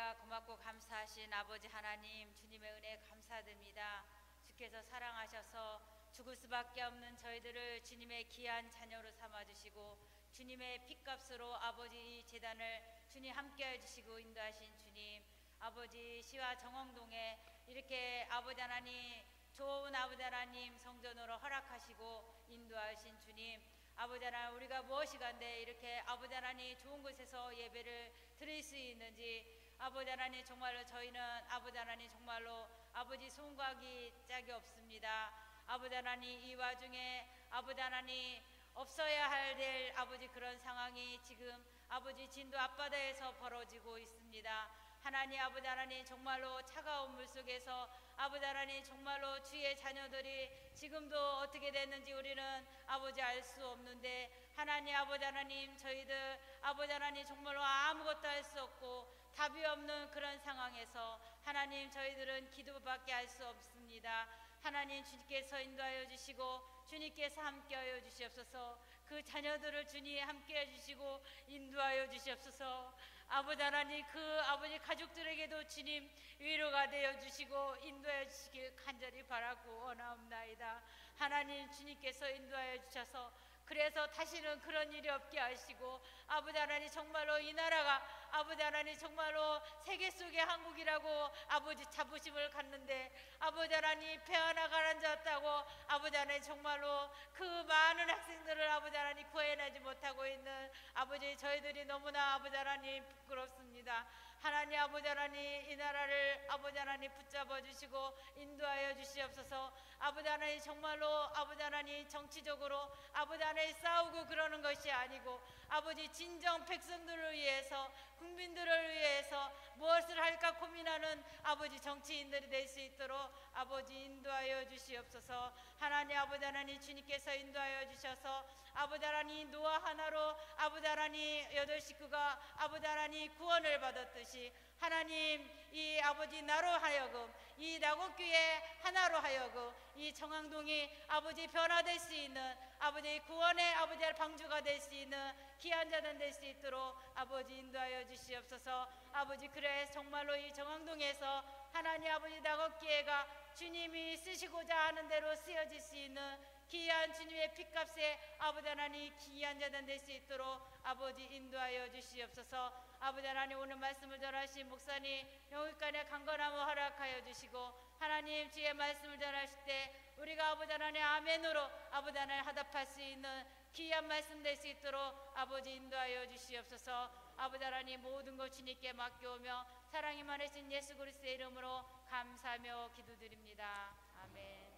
날마다 고맙고 감사하신 아버지 하나님, 주님의 은혜 감사드립니다. 주께서 사랑하셔서 죽을 수밖에 없는 저희들을 주님의 귀한 자녀로 삼아주시고 주님의 핏값으로 아버지 재단을 주님 함께해 주시고 인도하신 주님, 아버지 시와 정원동에 이렇게 아버지 하나님 좋은 아버지 하나님 성전으로 허락하시고 인도하신 주님, 아버지 하나님 우리가 무엇이간데 이렇게 아버지 하나님 좋은 곳에서 예배를 드릴 수 있는지, 아버지 하나님 정말로 저희는 아버지 하나님 정말로 아버지 손가락이 짝이 없습니다. 아버지 하나님 이 와중에 아버지 하나님 없어야 할 될 아버지 그런 상황이 지금 아버지 진도 앞바다에서 벌어지고 있습니다. 하나님 아버지 하나님 정말로 차가운 물속에서 아버지 하나님 정말로 주의 자녀들이 지금도 어떻게 됐는지 우리는 아버지 알 수 없는데, 하나님 아버지 하나님 저희들 아버지 하나님 정말로 아무것도 할 수 없고 답이 없는 그런 상황에서 하나님 저희들은 기도밖에 할 수 없습니다. 하나님 주님께서 인도하여 주시고 주님께서 함께하여 주시옵소서. 그 자녀들을 주님 함께해 주시고 인도하여 주시옵소서. 아버지 하나님 그 아버지 가족들에게도 주님 위로가 되어 주시고 인도하여 주시길 간절히 바라고 원하옵나이다. 하나님 주님께서 인도하여 주셔서 그래서 다시는 그런 일이 없게 하시고 아버지 하나님 정말로 이 나라가 아버지 하나님 정말로 세계 속의 한국이라고 아버지 자부심을 갖는데 아버지 하나님 배 하나 가라앉았다고 아버지 하나님 정말로 그 많은 학생들을 아버지 하나님 구해내지 못하고 있는 아버지 저희들이 너무나 아버지 하나님 부끄럽습니다. 하나님 아버지 하나님 이 나라를 아버지 하나님 붙잡아 주시고 인도하여 주시옵소서. 아버지 하나님 정말로 아버지 하나님 정치적으로 아버지 하나님 싸우고 그러는 것이 아니고 아버지 진정 백성들을 위해서 국민들을 위해서 무엇을 할까 고민하는 아버지 정치인들이 될 수 있도록 아버지 인도하여 주시옵소서. 하나님 아버지 하나님 주님께서 인도하여 주셔서 아버지 하나님 노아 하나로 아버지 하나님 8식구가 아버지 하나님 구원을 받았듯이 하나님 이 아버지 나로 하여금 이 나곡교회 하나로 하여금 이 정황동이 아버지 변화될 수 있는 아버지 구원의 아버지 방주가 될 수 있는 귀한 자들 될 수 있도록 아버지 인도하여 주시옵소서. 아버지 그래 정말로 이 정황동에서 하나님 아버지 나곡교회가 주님이 쓰시고자 하는 대로 쓰여질 수 있는 귀한 주님의 핏값에 아버지 하나님 귀한 자들 될 수 있도록 아버지 인도하여 주시옵소서. 아버지 하나님 오늘 말씀을 전하신 목사님 영육간에 강건함을 허락하여 주시고 하나님 주의 말씀을 전하실 때 우리가 아버지 하나님 아멘으로 아버지 하나님 화답할 수 있는 귀한 말씀 될 수 있도록 아버지 인도하여 주시옵소서. 아버지 하나님 모든 것 주님께 맡겨오며 사랑이 많으신 예수 그리스도의 이름으로 감사하며 기도드립니다. 아멘.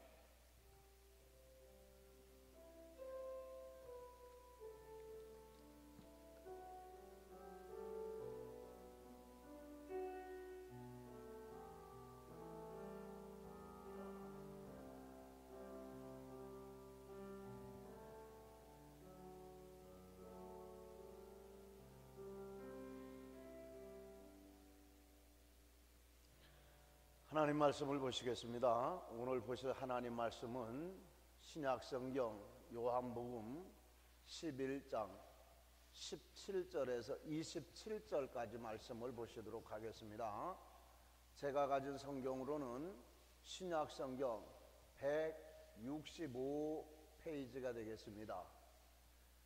하나님 말씀을 보시겠습니다. 오늘 보실 하나님 말씀은 신약성경 요한복음 11장 17절에서 27절까지 말씀을 보시도록 하겠습니다. 제가 가진 성경으로는 신약성경 165페이지가 되겠습니다.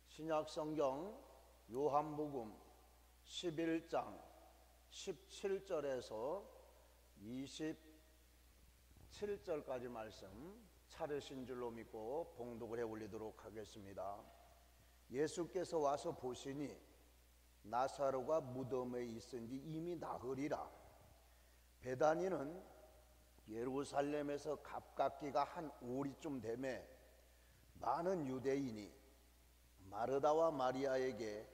신약성경 요한복음 11장 17절에서 27절까지 말씀 차르신 줄로 믿고 봉독을 해 올리도록 하겠습니다. 예수께서 와서 보시니 나사로가 무덤에 있은지 이미 나흘이라. 베다니는 예루살렘에서 가깝기가 한 오리쯤 되매 많은 유대인이 마르다와 마리아에게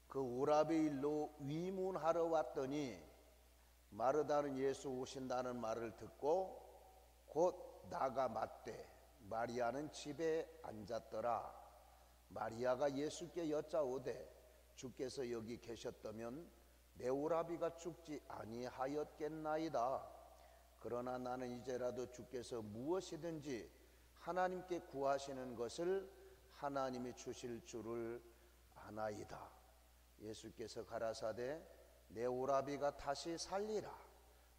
그 오라비 일로 위문하러 왔더니 마르다는 예수 오신다는 말을 듣고 곧 나가 맞되 마리아는 집에 앉았더라. 마리아가 예수께 여짜오되 주께서 여기 계셨다면 내 오라비가 죽지 아니하였겠나이다. 그러나 나는 이제라도 주께서 무엇이든지 하나님께 구하시는 것을 하나님이 주실 줄을 아나이다. 예수께서 가라사대 내 오라비가 다시 살리라.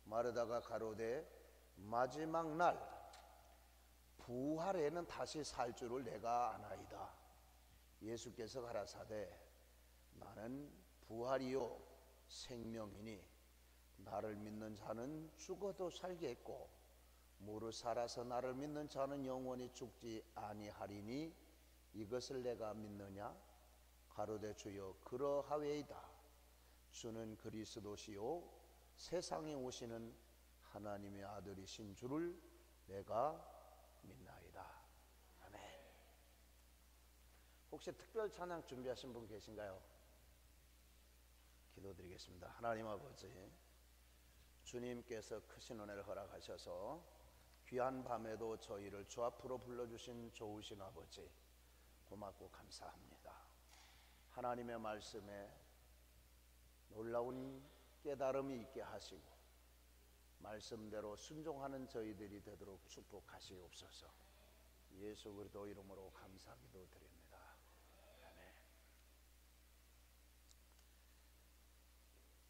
마르다가 가로되 마지막 날 부활에는 다시 살 줄을 내가 아나이다. 예수께서 가라사대 나는 부활이요 생명이니 나를 믿는 자는 죽어도 살겠고 무릇 살아서 나를 믿는 자는 영원히 죽지 아니하리니 이것을 내가 믿느냐? 가로되 주여 그러하외이다. 주는 그리스도시요 세상에 오시는 하나님의 아들이신 줄을 내가 믿나이다. 아멘. 혹시 특별 찬양 준비하신 분 계신가요? 기도드리겠습니다. 하나님 아버지, 주님께서 크신 은혜를 허락하셔서 귀한 밤에도 저희를 주 앞으로 불러주신 좋으신 아버지, 고맙고 감사합니다. 하나님의 말씀에 놀라운 깨달음이 있게 하시고 말씀대로 순종하는 저희들이 되도록 축복하시옵소서. 예수 그리스도 이름으로 감사기도 드립니다. 아멘.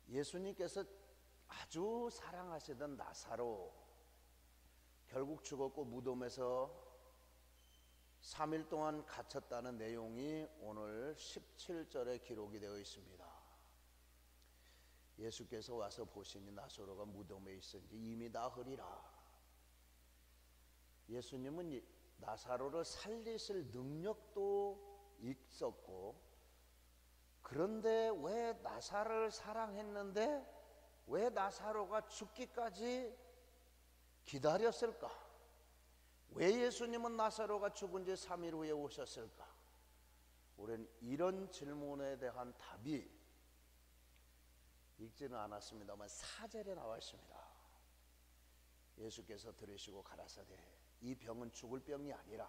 예수님께서 아주 사랑하시던 나사로 결국 죽었고 무덤에서 3일 동안 갇혔다는 내용이 오늘 17절에 기록이 되어 있습니다. 예수께서 와서 보시니 나사로가 무덤에 있은지 이미 나으리라. 예수님은 나사로를 살리실 능력도 있었고, 그런데 왜 나사로를 사랑했는데 왜 나사로가 죽기까지 기다렸을까? 왜 예수님은 나사로가 죽은 지 3일 후에 오셨을까? 우리는 이런 질문에 대한 답이 읽지는 않았습니다만 4절에 나와 있습니다. 예수께서 들으시고 가라사대 이 병은 죽을 병이 아니라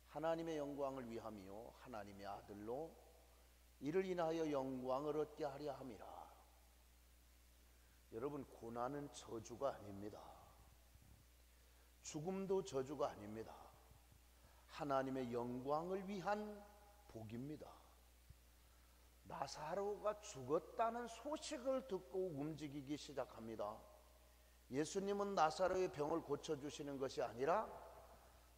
하나님의 영광을 위함이요 하나님의 아들로 이를 인하여 영광을 얻게 하려 함이라. 여러분, 고난은 저주가 아닙니다. 죽음도 저주가 아닙니다. 하나님의 영광을 위한 복입니다. 나사로가 죽었다는 소식을 듣고 움직이기 시작합니다. 예수님은 나사로의 병을 고쳐주시는 것이 아니라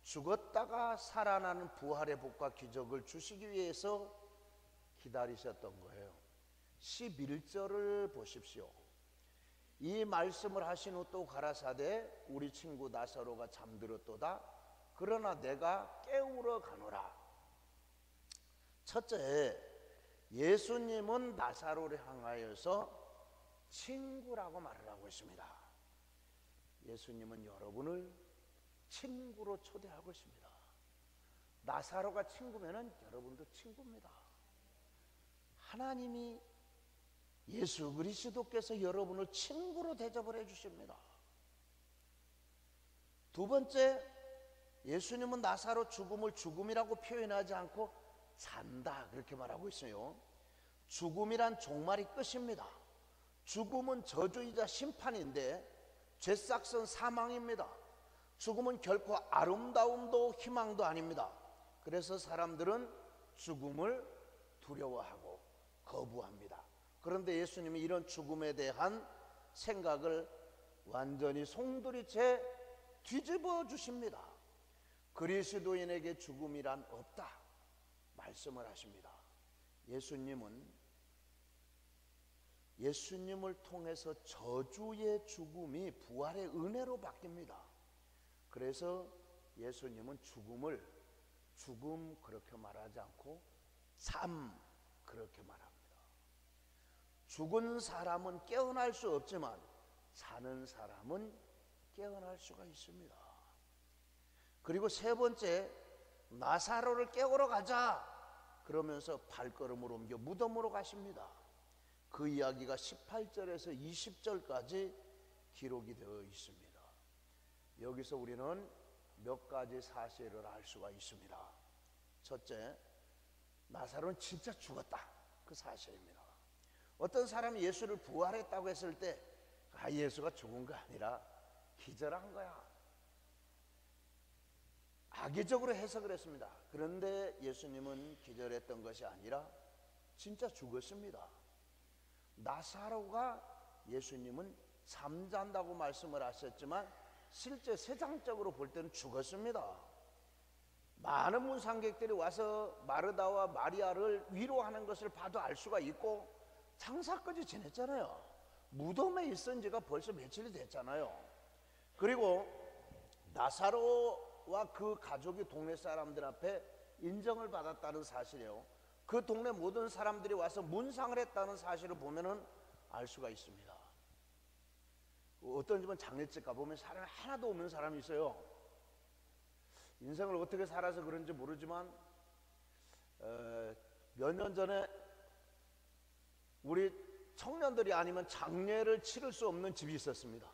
죽었다가 살아나는 부활의 복과 기적을 주시기 위해서 기다리셨던 거예요. 11절을 보십시오. 이 말씀을 하신 후 또 가라사대 우리 친구 나사로가 잠들었도다. 그러나 내가 깨우러 가노라. 첫째, 예수님은 나사로를 향하여서 친구라고 말을 하고 있습니다. 예수님은 여러분을 친구로 초대하고 있습니다. 나사로가 친구면은 여러분도 친구입니다. 하나님이 예수 그리스도께서 여러분을 친구로 대접을 해주십니다. 두 번째, 예수님은 나사로 죽음을 죽음이라고 표현하지 않고 산다 그렇게 말하고 있어요. 죽음이란 종말이 끝입니다. 죽음은 저주이자 심판인데 죄싹선 사망입니다. 죽음은 결코 아름다움도 희망도 아닙니다. 그래서 사람들은 죽음을 두려워하고 거부합니다. 그런데 예수님이 이런 죽음에 대한 생각을 완전히 송두리째 뒤집어 주십니다. 그리스도인에게 죽음이란 없다 말씀을 하십니다. 예수님을 통해서 저주의 죽음이 부활의 은혜로 바뀝니다. 그래서 예수님은 죽음을 죽음 그렇게 말하지 않고 삶 그렇게 말합니다. 죽은 사람은 깨어날 수 없지만 사는 사람은 깨어날 수가 있습니다. 그리고 세 번째, 나사로를 깨우러 가자 그러면서 발걸음을 옮겨 무덤으로 가십니다. 그 이야기가 18절에서 20절까지 기록이 되어 있습니다. 여기서 우리는 몇 가지 사실을 알 수가 있습니다. 첫째, 나사로는 진짜 죽었다 그 사실입니다. 어떤 사람이 예수를 부활했다고 했을 때 예수가 죽은 거 아니라 기절한 거야, 악의적으로 해석을 했습니다. 그런데 예수님은 기절했던 것이 아니라 진짜 죽었습니다. 나사로가 예수님은 잠잔다고 말씀을 하셨지만 실제 세상적으로 볼 때는 죽었습니다. 많은 문상객들이 와서 마르다와 마리아를 위로하는 것을 봐도 알 수가 있고 장사까지 지냈잖아요. 무덤에 있은 지가 벌써 며칠이 됐잖아요. 그리고 나사로와 그 가족이 동네 사람들 앞에 인정을 받았다는 사실이에요. 그 동네 모든 사람들이 와서 문상을 했다는 사실을 보면은 알 수가 있습니다. 어떤 집은 장례집 가보면 사람이 하나도 없는 사람이 있어요. 인생을 어떻게 살아서 그런지 모르지만 몇 년 전에 우리 청년들이 아니면 장례를 치를 수 없는 집이 있었습니다.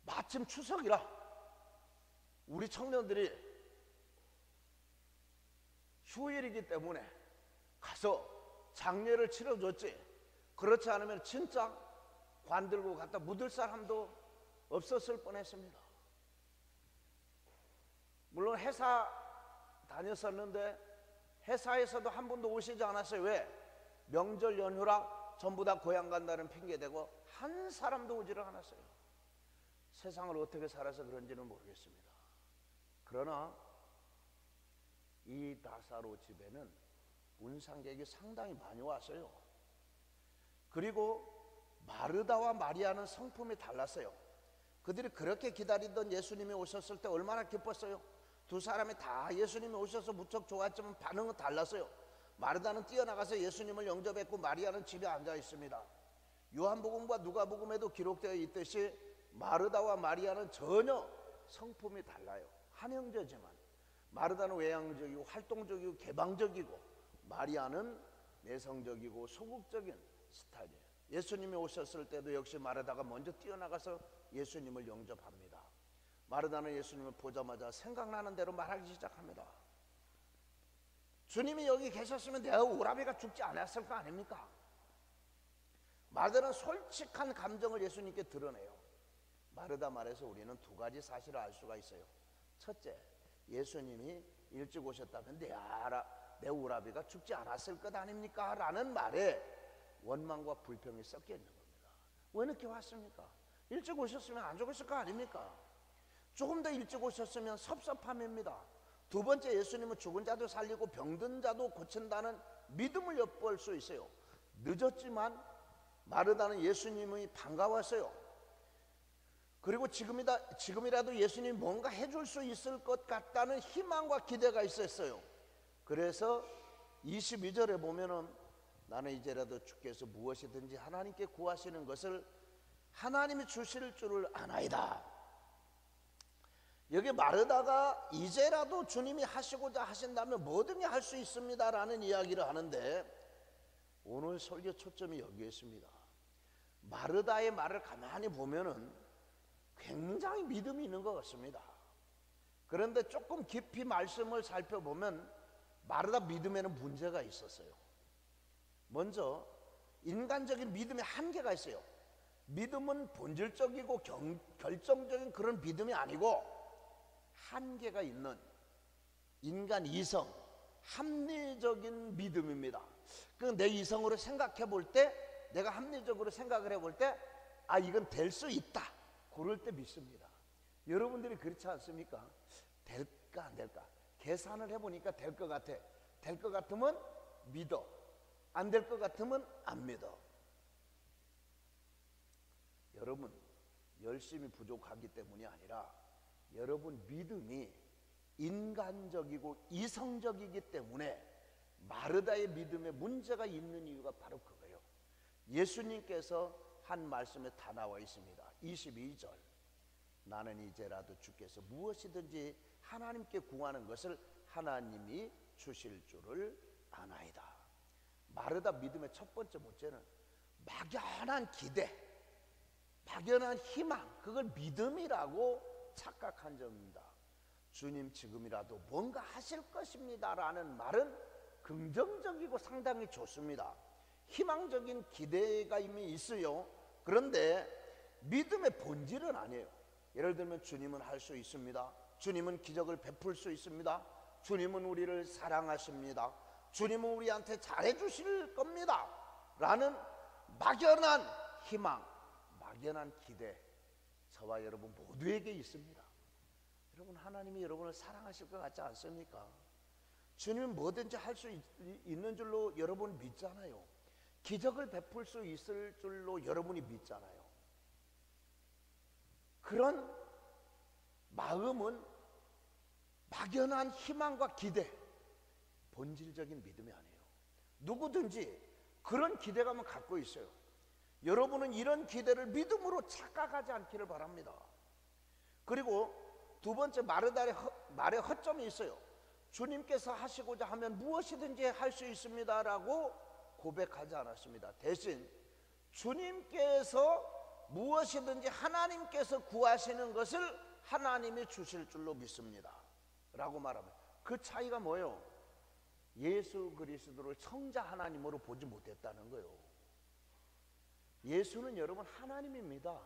마침 추석이라 우리 청년들이 휴일이기 때문에 가서 장례를 치러줬지, 그렇지 않으면 진짜 관 들고 갖다 묻을 사람도 없었을 뻔했습니다. 물론 회사 다녔었는데 회사에서도 한 분도 오시지 않았어요. 왜? 명절 연휴라 전부 다 고향 간다는 핑계 대고 한 사람도 오지를 않았어요. 세상을 어떻게 살아서 그런지는 모르겠습니다. 그러나 이 나사로 집에는 문상객이 상당히 많이 왔어요. 그리고 마르다와 마리아는 성품이 달랐어요. 그들이 그렇게 기다리던 예수님이 오셨을 때 얼마나 기뻤어요. 두 사람이 다 예수님이 오셔서 무척 좋았지만 반응은 달랐어요. 마르다는 뛰어나가서 예수님을 영접했고 마리아는 집에 앉아 있습니다. 요한복음과 누가복음에도 기록되어 있듯이 마르다와 마리아는 전혀 성품이 달라요. 한 형제지만 마르다는 외향적이고 활동적이고 개방적이고 마리아는 내성적이고 소극적인 스타일이에요. 예수님이 오셨을 때도 역시 마르다가 먼저 뛰어나가서 예수님을 영접합니다. 마르다는 예수님을 보자마자 생각나는 대로 말하기 시작합니다. 주님이 여기 계셨으면 내가 오라비가 죽지 않았을 거 아닙니까? 마르다는 솔직한 감정을 예수님께 드러내요. 마르다 말에서 우리는 두 가지 사실을 알 수가 있어요. 첫째, 예수님이 일찍 오셨다면 내 오라비가 죽지 않았을 것 아닙니까? 라는 말에 원망과 불평이 섞여 있는 겁니다. 왜 늦게 왔습니까? 일찍 오셨으면 안 죽었을 거 아닙니까? 조금 더 일찍 오셨으면 섭섭함입니다. 두 번째, 예수님은 죽은 자도 살리고 병든 자도 고친다는 믿음을 엿볼 수 있어요. 늦었지만 마르다는 예수님이 반가웠어요. 그리고 지금이라도 예수님이 뭔가 해줄 수 있을 것 같다는 희망과 기대가 있었어요. 그래서 22절에 보면은 나는 이제라도 주께서 무엇이든지 하나님께 구하시는 것을 하나님이 주실 줄을 아나이다. 여기 마르다가 이제라도 주님이 하시고자 하신다면 뭐든지 할 수 있습니다 라는 이야기를 하는데 오늘 설교 초점이 여기에 있습니다. 마르다의 말을 가만히 보면은 굉장히 믿음이 있는 것 같습니다. 그런데 조금 깊이 말씀을 살펴보면 마르다 믿음에는 문제가 있었어요. 먼저 인간적인 믿음의 한계가 있어요. 믿음은 본질적이고 결정적인 그런 믿음이 아니고 한계가 있는 인간 이성, 합리적인 믿음입니다. 내 이성으로 생각해 볼 때, 내가 합리적으로 생각을 해볼 때, 아, 이건 될 수 있다. 그럴 때 믿습니다. 여러분들이 그렇지 않습니까? 될까 안 될까? 계산을 해보니까 될 것 같아. 될 것 같으면 믿어. 안 될 것 같으면 안 믿어. 여러분, 열심히 부족하기 때문이 아니라 여러분 믿음이 인간적이고 이성적이기 때문에 마르다의 믿음에 문제가 있는 이유가 바로 그거예요. 예수님께서 한 말씀에 다 나와 있습니다. 22절, 나는 이제라도 주께서 무엇이든지 하나님께 구하는 것을 하나님이 주실 줄을 아나이다. 마르다 믿음의 첫 번째 문제는 막연한 기대, 막연한 희망, 그걸 믿음이라고 착각한 점입니다. 주님 지금이라도 뭔가 하실 것입니다 라는 말은 긍정적이고 상당히 좋습니다. 희망적인 기대가 이미 있어요. 그런데 믿음의 본질은 아니에요. 예를 들면 주님은 할 수 있습니다. 주님은 기적을 베풀 수 있습니다. 주님은 우리를 사랑하십니다. 주님은 우리한테 잘해 주실 겁니다 라는 막연한 희망, 막연한 기대, 저와 여러분 모두에게 있습니다. 여러분, 하나님이 여러분을 사랑하실 것 같지 않습니까? 주님은 뭐든지 할 수 있는 줄로 여러분 믿잖아요. 기적을 베풀 수 있을 줄로 여러분이 믿잖아요. 그런 마음은 막연한 희망과 기대, 본질적인 믿음이 아니에요. 누구든지 그런 기대감을 갖고 있어요. 여러분은 이런 기대를 믿음으로 착각하지 않기를 바랍니다. 그리고 두 번째, 말의 허점이 있어요. 주님께서 하시고자 하면 무엇이든지 할 수 있습니다 라고 고백하지 않았습니다. 대신 주님께서 무엇이든지 하나님께서 구하시는 것을 하나님이 주실 줄로 믿습니다 라고 말합니다. 그 차이가 뭐예요? 예수 그리스도를 성자 하나님으로 보지 못했다는 거예요. 예수는 여러분 하나님입니다.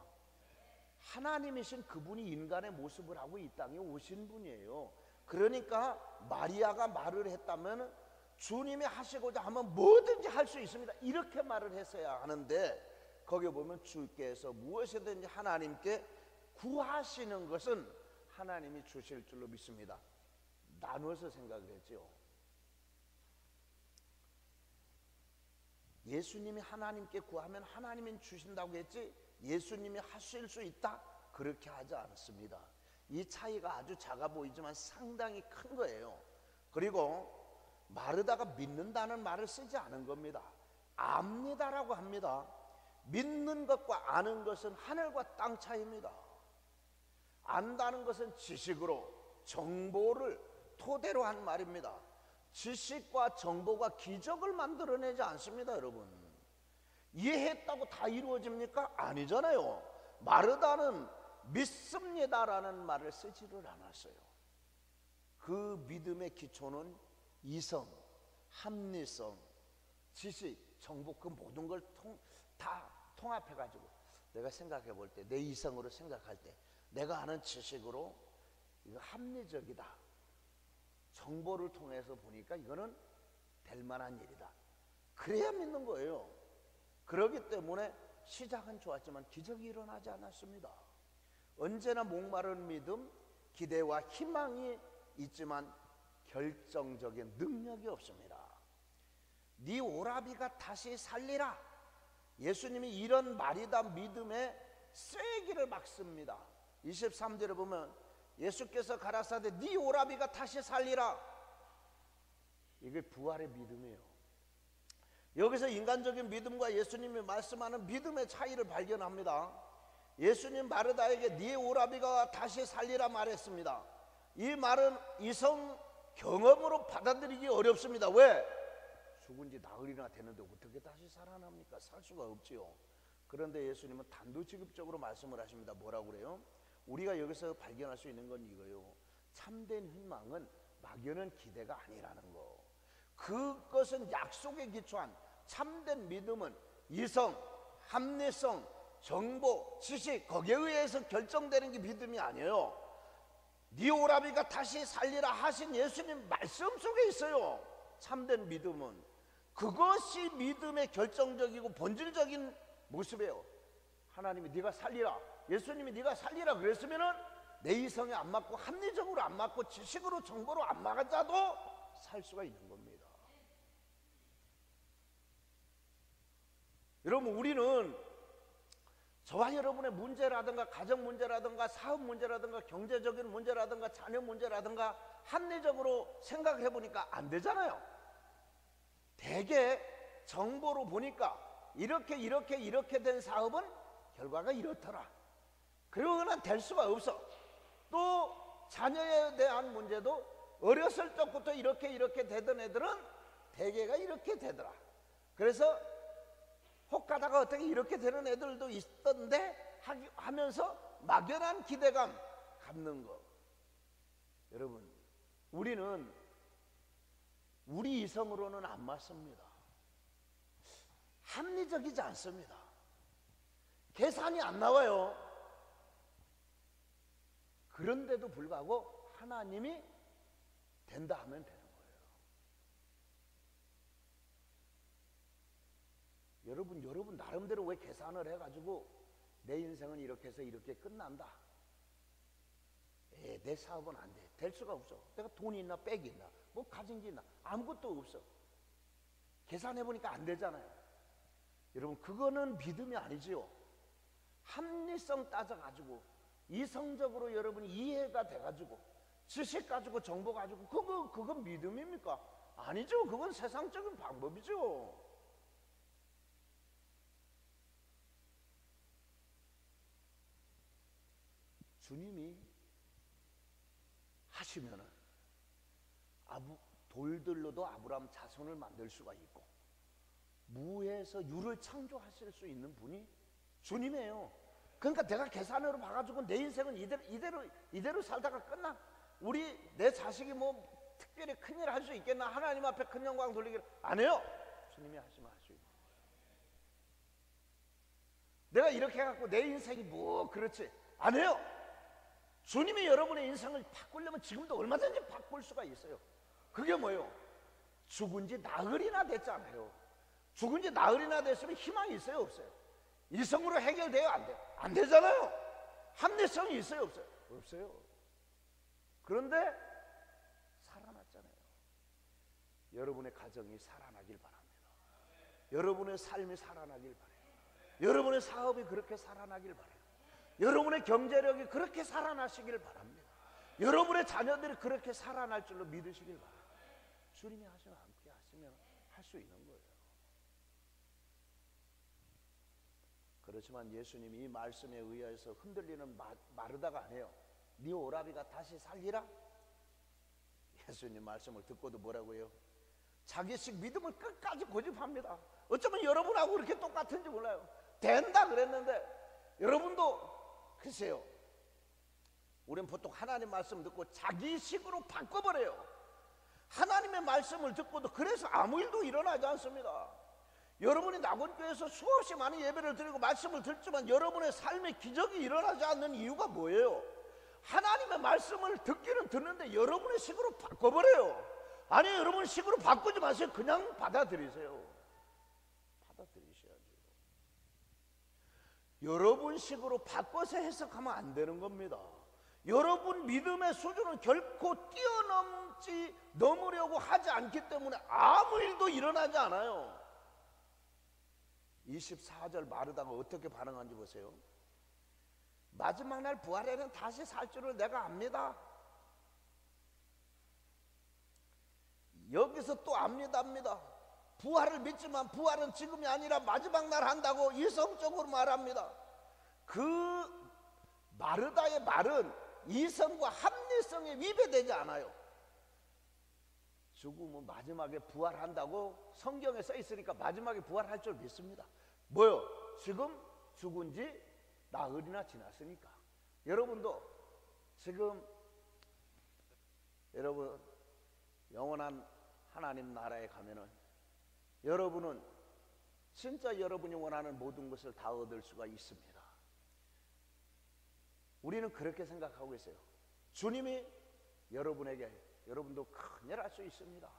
하나님이신 그분이 인간의 모습을 하고 이 땅에 오신 분이에요. 그러니까 마리아가 말을 했다면 주님이 하시고자 하면 뭐든지 할 수 있습니다 이렇게 말을 했어야 하는데, 거기에 보면 주께서 무엇이든지 하나님께 구하시는 것은 하나님이 주실 줄로 믿습니다. 나누어서 생각을 했죠. 예수님이 하나님께 구하면 하나님이 주신다고 했지 예수님이 하실 수 있다? 그렇게 하지 않습니다. 이 차이가 아주 작아 보이지만 상당히 큰 거예요. 그리고 마르다가 믿는다는 말을 쓰지 않은 겁니다. 압니다라고 합니다. 믿는 것과 아는 것은 하늘과 땅 차이입니다. 안다는 것은 지식으로, 정보를 토대로 한 말입니다. 지식과 정보가 기적을 만들어내지 않습니다. 여러분, 이해했다고 다 이루어집니까? 아니잖아요. 마르다는 믿습니다라는 말을 쓰지를 않았어요. 그 믿음의 기초는 이성, 합리성, 지식, 정보, 그 모든 걸 다 통합해가지고 내가 생각해 볼 때, 내 이성으로 생각할 때, 내가 아는 지식으로 이거 합리적이다, 정보를 통해서 보니까 이거는 될 만한 일이다, 그래야 믿는 거예요. 그렇기 때문에 시작은 좋았지만 기적이 일어나지 않았습니다. 언제나 목마른 믿음, 기대와 희망이 있지만 결정적인 능력이 없습니다. 네 오라비가 다시 살리라, 예수님이 이런 말이다 믿음의 쐐기를 막습니다. 23절에 보면 예수께서 가라사대 네 오라비가 다시 살리라, 이게 부활의 믿음이에요. 여기서 인간적인 믿음과 예수님이 말씀하는 믿음의 차이를 발견합니다. 예수님 마르다에게 네 오라비가 다시 살리라 말했습니다. 이 말은 이성 경험으로 받아들이기 어렵습니다. 왜? 죽은 지 나흘이나 되는데 어떻게 다시 살아납니까? 살 수가 없지요. 그런데 예수님은 단도직입적으로 말씀을 하십니다. 뭐라고 그래요? 우리가 여기서 발견할 수 있는 건 이거예요. 참된 희망은 막연한 기대가 아니라는 거. 그것은 약속에 기초한 참된 믿음은 이성, 합리성, 정보, 지식, 거기에 의해서 결정되는 게 믿음이 아니에요. 네 오라비가 다시 살리라 하신 예수님 말씀 속에 있어요. 참된 믿음은 그것이 믿음의 결정적이고 본질적인 모습이에요. 하나님이 네가 살리라, 예수님이 네가 살리라 그랬으면은 내 이성에 안 맞고 합리적으로 안 맞고 지식으로 정보로 안 맞아도 살 수가 있는 겁니다. 여러분, 우리는 저와 여러분의 문제라든가 가정 문제라든가 사업 문제라든가 경제적인 문제라든가 자녀 문제라든가 합리적으로 생각해 보니까 안 되잖아요. 대개 정보로 보니까 이렇게 된 사업은 결과가 이렇더라, 그러고는 될 수가 없어. 또 자녀에 대한 문제도 어렸을 적부터 이렇게 되던 애들은 대개가 이렇게 되더라. 그래서 혹하다가 어떻게 이렇게 되는 애들도 있던데 하면서 막연한 기대감 갖는 거. 여러분, 우리는 우리 이성으로는 안 맞습니다. 합리적이지 않습니다. 계산이 안 나와요. 그런데도 불구하고 하나님이 된다 하면 되는 거예요. 여러분 나름대로 왜 계산을 해가지고 내 인생은 이렇게 해서 이렇게 끝난다. 내 사업은 안 돼. 될 수가 없어. 내가 돈이 있나 백이 있나 뭐 가진 게 있나 아무것도 없어. 계산해보니까 안 되잖아요. 여러분 그거는 믿음이 아니지요. 합리성 따져가지고 이성적으로 여러분이 이해가 돼가지고 지식 가지고 정보 가지고 그건 믿음입니까? 아니죠. 그건 세상적인 방법이죠. 주님이 하시면은 돌들로도 아브라함 자손을 만들 수가 있고 무에서 유를 창조하실 수 있는 분이 주님이에요. 그러니까 내가 계산으로 봐가지고 내 인생은 이대로 살다가 끝나. 내 자식이 뭐 특별히 큰일 할 수 있겠나? 하나님 앞에 큰 영광 돌리기를 안 해요. 주님이 하시면 할 수 있고. 내가 이렇게 해갖고 내 인생이 뭐 그렇지 안 해요. 주님이 여러분의 인생을 바꾸려면 지금도 얼마든지 바꿀 수가 있어요. 그게 뭐예요? 죽은 지 나흘이나 됐잖아요. 죽은 지 나흘이나 됐으면 희망이 있어요 없어요? 이성으로 해결돼요 안 돼요? 안 되잖아요. 합리성이 있어요 없어요? 없어요. 그런데 살아났잖아요. 여러분의 가정이 살아나길 바랍니다. 여러분의 삶이 살아나길 바라요. 여러분의 사업이 그렇게 살아나길 바라요. 여러분의 경제력이 그렇게 살아나시길 바랍니다. 여러분의 자녀들이 그렇게 살아날 줄로 믿으시길 바랍니다. 주님이 하시면 함께 하시면 할 수 있는 거예요. 그렇지만 예수님이 이 말씀에 의해서 흔들리는 마르다가 아니에요. 네 오라비가 다시 살리라? 예수님 말씀을 듣고도 뭐라고 해요? 자기식 믿음을 끝까지 고집합니다. 어쩌면 여러분하고 그렇게 똑같은지 몰라요. 된다 그랬는데 여러분도 글쎄요, 우리는 보통 하나님 말씀 듣고 자기식으로 바꿔버려요. 하나님의 말씀을 듣고도 그래서 아무 일도 일어나지 않습니다. 여러분이 낙원교회에서 수없이 많은 예배를 드리고 말씀을 듣지만 여러분의 삶에 기적이 일어나지 않는 이유가 뭐예요? 하나님의 말씀을 듣기는 듣는데 여러분의 식으로 바꿔버려요. 아니, 여러분 식으로 바꾸지 마세요. 그냥 받아들이세요. 받아들이셔야죠. 여러분 식으로 바꿔서 해석하면 안 되는 겁니다. 여러분 믿음의 수준은 결코 넘으려고 하지 않기 때문에 아무 일도 일어나지 않아요. 24절 마르다가 어떻게 반응한지 보세요. 마지막 날 부활에는 다시 살 줄을 내가 압니다. 여기서 또 압니다. 부활을 믿지만 부활은 지금이 아니라 마지막 날 한다고 이성적으로 말합니다. 그 마르다의 말은 이성과 합리성에 위배되지 않아요. 죽으면 마지막에 부활한다고 성경에 써 있으니까 마지막에 부활할 줄 믿습니다. 뭐요? 지금 죽은 지 나흘이나 지났으니까. 여러분도 지금 여러분 영원한 하나님 나라에 가면은 여러분은 진짜 여러분이 원하는 모든 것을 다 얻을 수가 있습니다. 우리는 그렇게 생각하고 있어요. 주님이 여러분에게 여러분도 큰일 할 수 있습니다.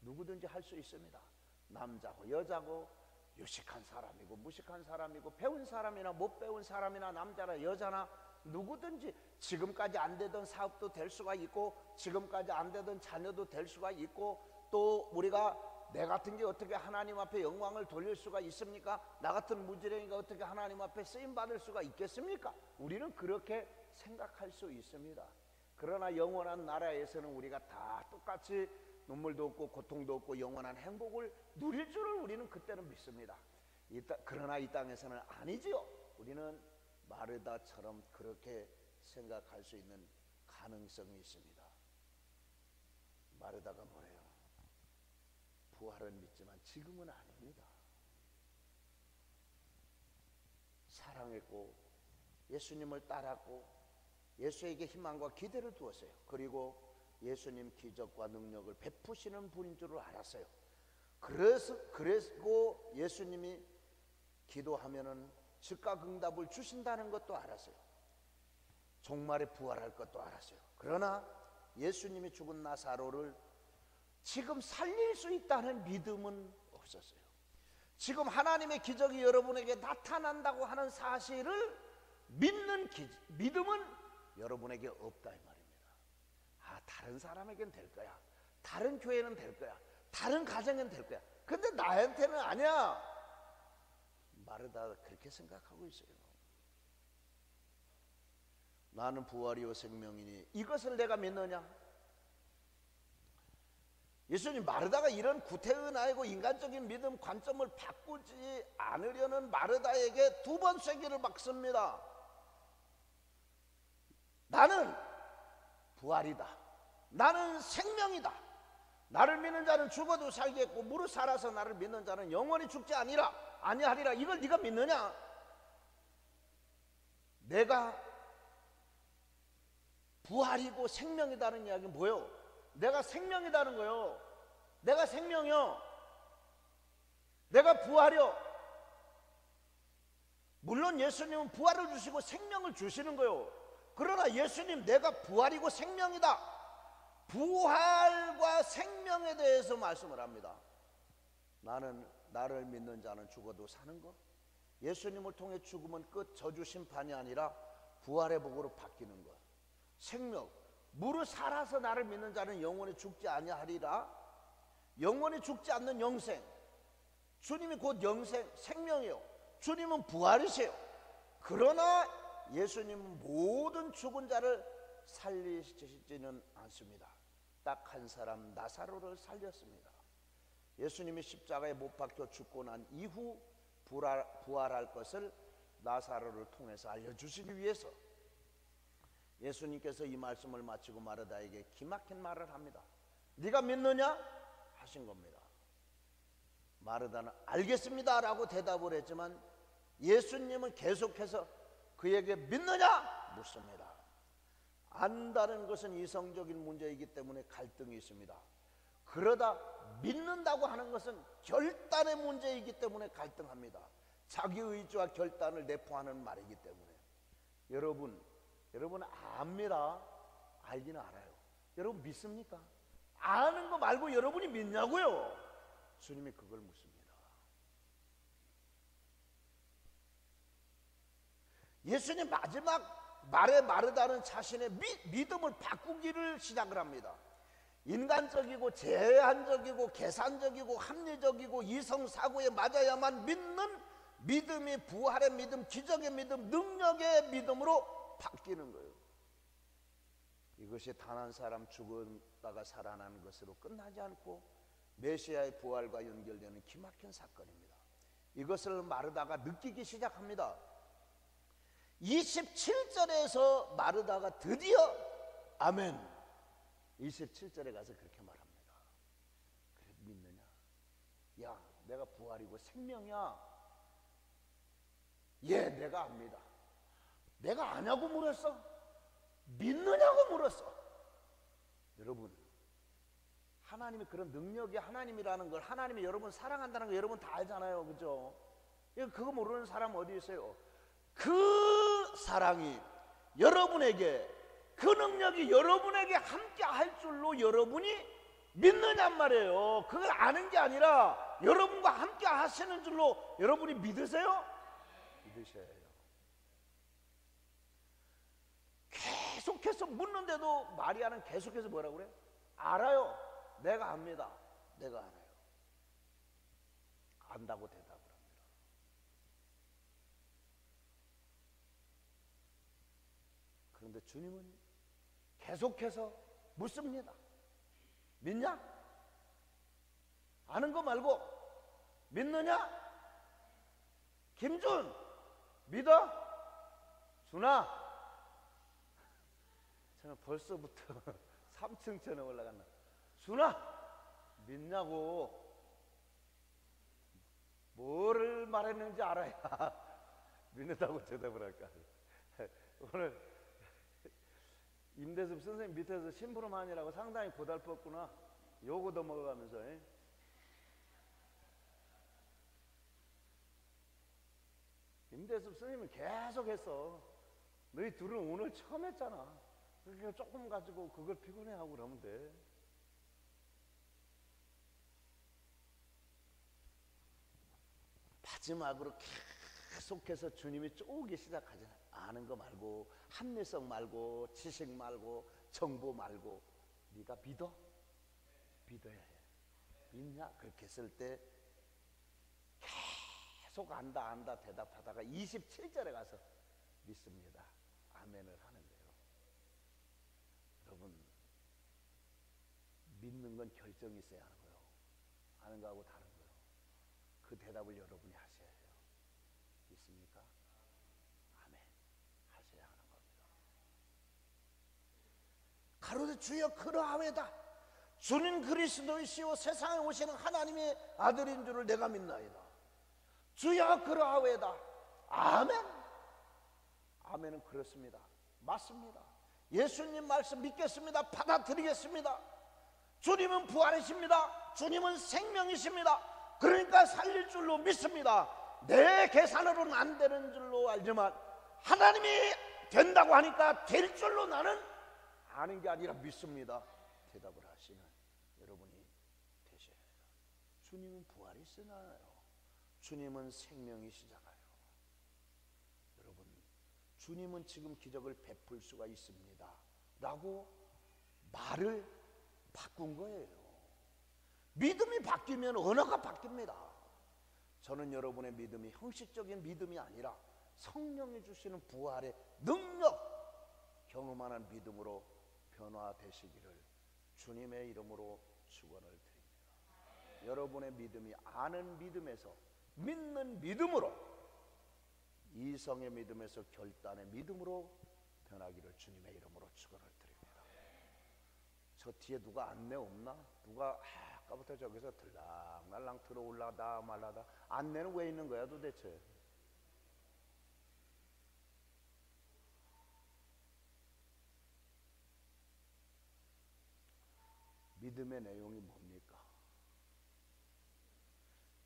누구든지 할 수 있습니다. 남자고 여자고 유식한 사람이고 무식한 사람이고 배운 사람이나 못 배운 사람이나 남자나 여자나 누구든지 지금까지 안 되던 사업도 될 수가 있고 지금까지 안 되던 자녀도 될 수가 있고 또 우리가 내 같은 게 어떻게 하나님 앞에 영광을 돌릴 수가 있습니까? 나 같은 무지랭이가 어떻게 하나님 앞에 쓰임받을 수가 있겠습니까? 우리는 그렇게 생각할 수 있습니다. 그러나 영원한 나라에서는 우리가 다 똑같이 눈물도 없고 고통도 없고 영원한 행복을 누릴 줄을 우리는 그때는 믿습니다. 그러나 이 땅에서는 아니지요. 우리는 마르다처럼 그렇게 생각할 수 있는 가능성이 있습니다. 마르다가 뭐래요? 부활은 믿지만 지금은 아닙니다. 사랑했고 예수님을 따랐고 예수에게 희망과 기대를 두었어요. 그리고 예수님 기적과 능력을 베푸시는 분인 줄을 알았어요. 그래서 예수님이 기도하면은 즉각 응답을 주신다는 것도 알았어요. 종말에 부활할 것도 알았어요. 그러나 예수님이 죽은 나사로를 지금 살릴 수 있다는 믿음은 없었어요. 지금 하나님의 기적이 여러분에게 나타난다고 하는 사실을 믿는 믿음은 여러분에게 없다 이 말입니다. 아, 다른 사람에겐 될 거야, 다른 교회는 될 거야, 다른 가정엔 될 거야, 근데 나한테는 아니야. 마르다가 그렇게 생각하고 있어요. 나는 부활이요 생명이니 이것을 내가 믿느냐? 예수님, 마르다가 이런 구태의나이고 인간적인 믿음 관점을 바꾸지 않으려는 마르다에게 두 번 쐐기를 박습니다. 나는 부활이다, 나는 생명이다, 나를 믿는 자는 죽어도 살겠고 무릇 살아서 나를 믿는 자는 영원히 죽지 아니하리라. 이걸 네가 믿느냐? 내가 부활이고 생명이다는 이야기는 뭐예요? 내가 생명이다는 거요. 내가 생명이요, 내가 부활이요. 물론 예수님은 부활을 주시고 생명을 주시는 거요. 그러나 예수님, 내가 부활이고 생명이다, 부활과 생명에 대해서 말씀을 합니다. 나를 믿는 자는 죽어도 사는 것, 예수님을 통해 죽으면 끝, 저주 심판이 아니라 부활의 복으로 바뀌는 것. 생명, 무릇 살아서 나를 믿는 자는 영원히 죽지 아니하리라. 영원히 죽지 않는 영생, 주님이 곧 영생, 생명이요, 주님은 부활이세요. 그러나 예수님은 모든 죽은 자를 살리시지는 않습니다. 딱 한 사람, 나사로를 살렸습니다. 예수님이 십자가에 못 박혀 죽고 난 이후 부활할 것을 나사로를 통해서 알려주시기 위해서 예수님께서 이 말씀을 마치고 마르다에게 기막힌 말을 합니다. 네가 믿느냐? 하신 겁니다. 마르다는 알겠습니다 라고 대답을 했지만 예수님은 계속해서 그에게 믿느냐? 묻습니다. 안다는 것은 이성적인 문제이기 때문에 갈등이 있습니다. 그러다 믿는다고 하는 것은 결단의 문제이기 때문에 갈등합니다. 자기 의지와 결단을 내포하는 말이기 때문에. 여러분 압니다. 알기는 알아요. 여러분 믿습니까? 아는 거 말고 여러분이 믿냐고요? 주님이 그걸 묻습니다. 예수님 마지막 말에 마르다는 자신의 믿음을 바꾸기를 시작을 합니다. 인간적이고 제한적이고 계산적이고 합리적이고 이성사고에 맞아야만 믿는 믿음이 부활의 믿음, 기적의 믿음, 능력의 믿음으로 바뀌는 거예요. 이것이 단 한 사람 죽었다가 살아나는 것으로 끝나지 않고 메시아의 부활과 연결되는 기막힌 사건입니다. 이것을 마르다가 느끼기 시작합니다. 27절에서 마르다가 드디어 아멘, 27절에 가서 그렇게 말합니다. 그래, 믿느냐? 야, 내가 부활이고 생명이야. 예, 내가 압니다. 내가 아냐고 물었어? 믿느냐고 물었어? 여러분, 하나님이 그런 능력이 하나님이라는 걸, 하나님이 여러분 사랑한다는 걸 여러분 다 알잖아요, 그죠? 그거 모르는 사람 어디 있어요? 그 사랑이 여러분에게, 그 능력이 여러분에게 함께 할 줄로 여러분이 믿느냔 말이에요. 그걸 아는 게 아니라 여러분과 함께 하시는 줄로 여러분이 믿으세요? 믿으셔야 해요. 계속해서 묻는데도 마리아는 계속해서 뭐라고 그래? 알아요. 내가 압니다. 내가 알아요. 안다고 대답을 합니다. 그런데 주님은 계속해서 묻습니다. 믿냐? 아는 거 말고 믿느냐? 김준 믿어? 준아, 저는 벌써부터 3층천에 올라갔나? 준아 믿냐고. 뭐를 말했는지 알아야 믿는다고 대답을 할까. 오늘 임대섭 선생님 밑에서 심부름하느라고 상당히 고달팠구나. 요거도 먹어가면서. 임대섭 선생님은 계속 했어. 너희 둘은 오늘 처음 했잖아. 그러니까 조금 가지고 그걸 피곤해하고 그러면 돼. 마지막으로 계속해서 주님이 쪼기 시작하잖아요. 아는 거 말고, 합리성 말고, 지식 말고, 정보 말고, 네가 믿어? 믿어야 해. 믿냐? 그렇게 했을 때 계속 안다 대답하다가 27절에 가서 믿습니다, 아멘을 하는 거예요. 여러분, 믿는 건 결정이 있어야 하는 거예요. 아는 거하고 다른 거예요. 그 대답을 여러분이 하셔야 해요. 믿습니까? 아멘 하셔야 하는 겁니다. 가로되 주여 그러하외다. 주는 그리스도이시오 세상에 오시는 하나님의 아들인 줄을 내가 믿나이다. 주여 그러하외다. 아멘. 아멘은 그렇습니다. 맞습니다. 예수님 말씀 믿겠습니다. 받아들이겠습니다. 주님은 부활이십니다. 주님은 생명이십니다. 그러니까 살릴 줄로 믿습니다. 내 계산으로는 안 되는 줄로 알지만 하나님이 된다고 하니까 될 줄로 나는 아는 게 아니라 믿습니다. 대답을 하시는 여러분이 되셔야 해요. 주님은 부활이시잖아요. 주님은 생명이시잖아요. 여러분, 주님은 지금 기적을 베풀 수가 있습니다 라고 말을 바꾼 거예요. 믿음이 바뀌면 언어가 바뀝니다. 저는 여러분의 믿음이 형식적인 믿음이 아니라 성령이 주시는 부활의 능력 경험하는 믿음으로 변화되시기를 주님의 이름으로 축원을 드립니다. 여러분의 믿음이 아는 믿음에서 믿는 믿음으로, 이성의 믿음에서 결단의 믿음으로 변하기를 주님의 이름으로 축원을 드립니다. 저 뒤에 누가 안내 없나? 누가 아까부터 저기서 들락날락 들어올라다 말라다. 안내는 왜 있는 거야 도대체? 믿음의 내용이 뭡니까?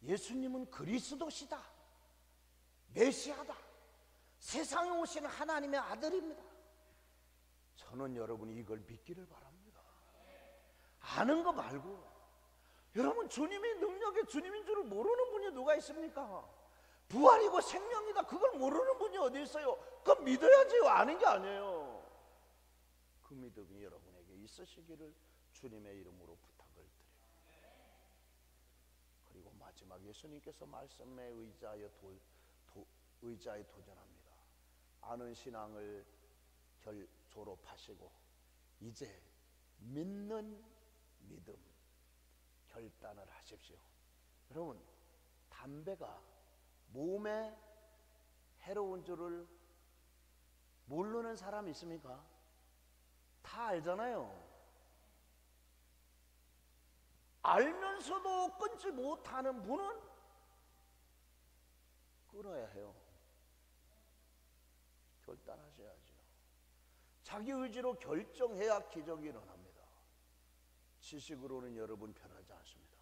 예수님은 그리스도시다, 메시아다, 세상에 오시는 하나님의 아들입니다. 저는 여러분이 이걸 믿기를 바랍니다. 아는 거 말고, 여러분 주님의 능력이 주님인 줄을 모르는 분이 누가 있습니까? 부활이고 생명이다 그걸 모르는 분이 어디 있어요? 그건 믿어야지, 아는 게 아니에요. 그 믿음이 여러분에게 있으시기를 주님의 이름으로 부탁을 드립니다. 그리고 마지막 예수님께서 말씀에 의지하여 도전합니다. 아는 신앙을 졸업하시고 이제 믿는 믿음 결단을 하십시오. 여러분, 담배가 몸에 해로운 줄을 모르는 사람 있습니까? 다 알잖아요. 알면서도 끊지 못하는 분은 끊어야 해요. 결단하셔야죠. 자기 의지로 결정해야 기적이 일어납니다. 지식으로는 여러분 변하지 않습니다.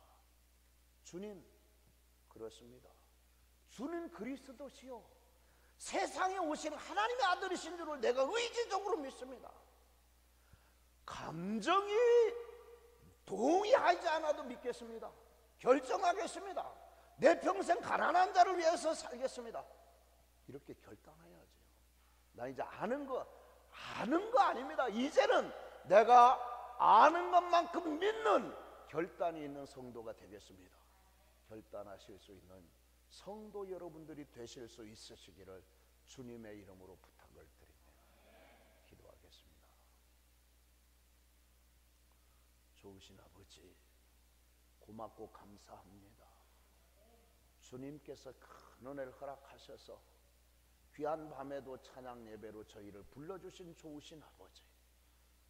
주님 그렇습니다. 주는 그리스도시요 세상에 오신 하나님의 아들이신 줄을 내가 의지적으로 믿습니다. 감정이 동의하지 않아도 믿겠습니다. 결정하겠습니다. 내 평생 가난한 자를 위해서 살겠습니다. 이렇게 결단해야죠. 나 이제 아는 거 아닙니다. 이제는 내가 아는 것만큼 믿는 결단이 있는 성도가 되겠습니다. 결단하실 수 있는 성도 여러분들이 되실 수 있으시기를 주님의 이름으로 부탁을 드립니다. 기도하겠습니다. 좋으신 아버지, 고맙고 감사합니다. 주님께서 큰 은혜를 허락하셔서 귀한 밤에도 찬양 예배로 저희를 불러주신 좋으신 아버지,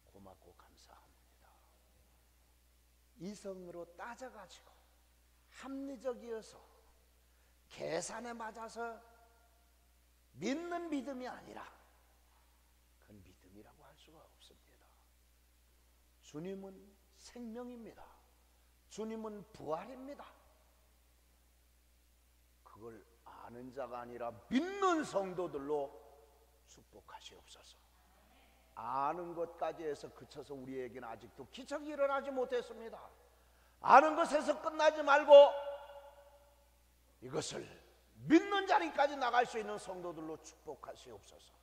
고맙고 감사합니다. 이성으로 따져가지고 합리적이어서 계산에 맞아서 믿는 믿음이 아니라 그건 믿음이라고 할 수가 없습니다. 주님은 생명입니다. 주님은 부활입니다. 그걸 아는 자가 아니라 믿는 성도들로 축복하시옵소서. 아는 것까지 해서 그쳐서 우리에게는 아직도 기적이 일어나지 못했습니다. 아는 것에서 끝나지 말고 이것을 믿는 자리까지 나갈 수 있는 성도들로 축복하시옵소서.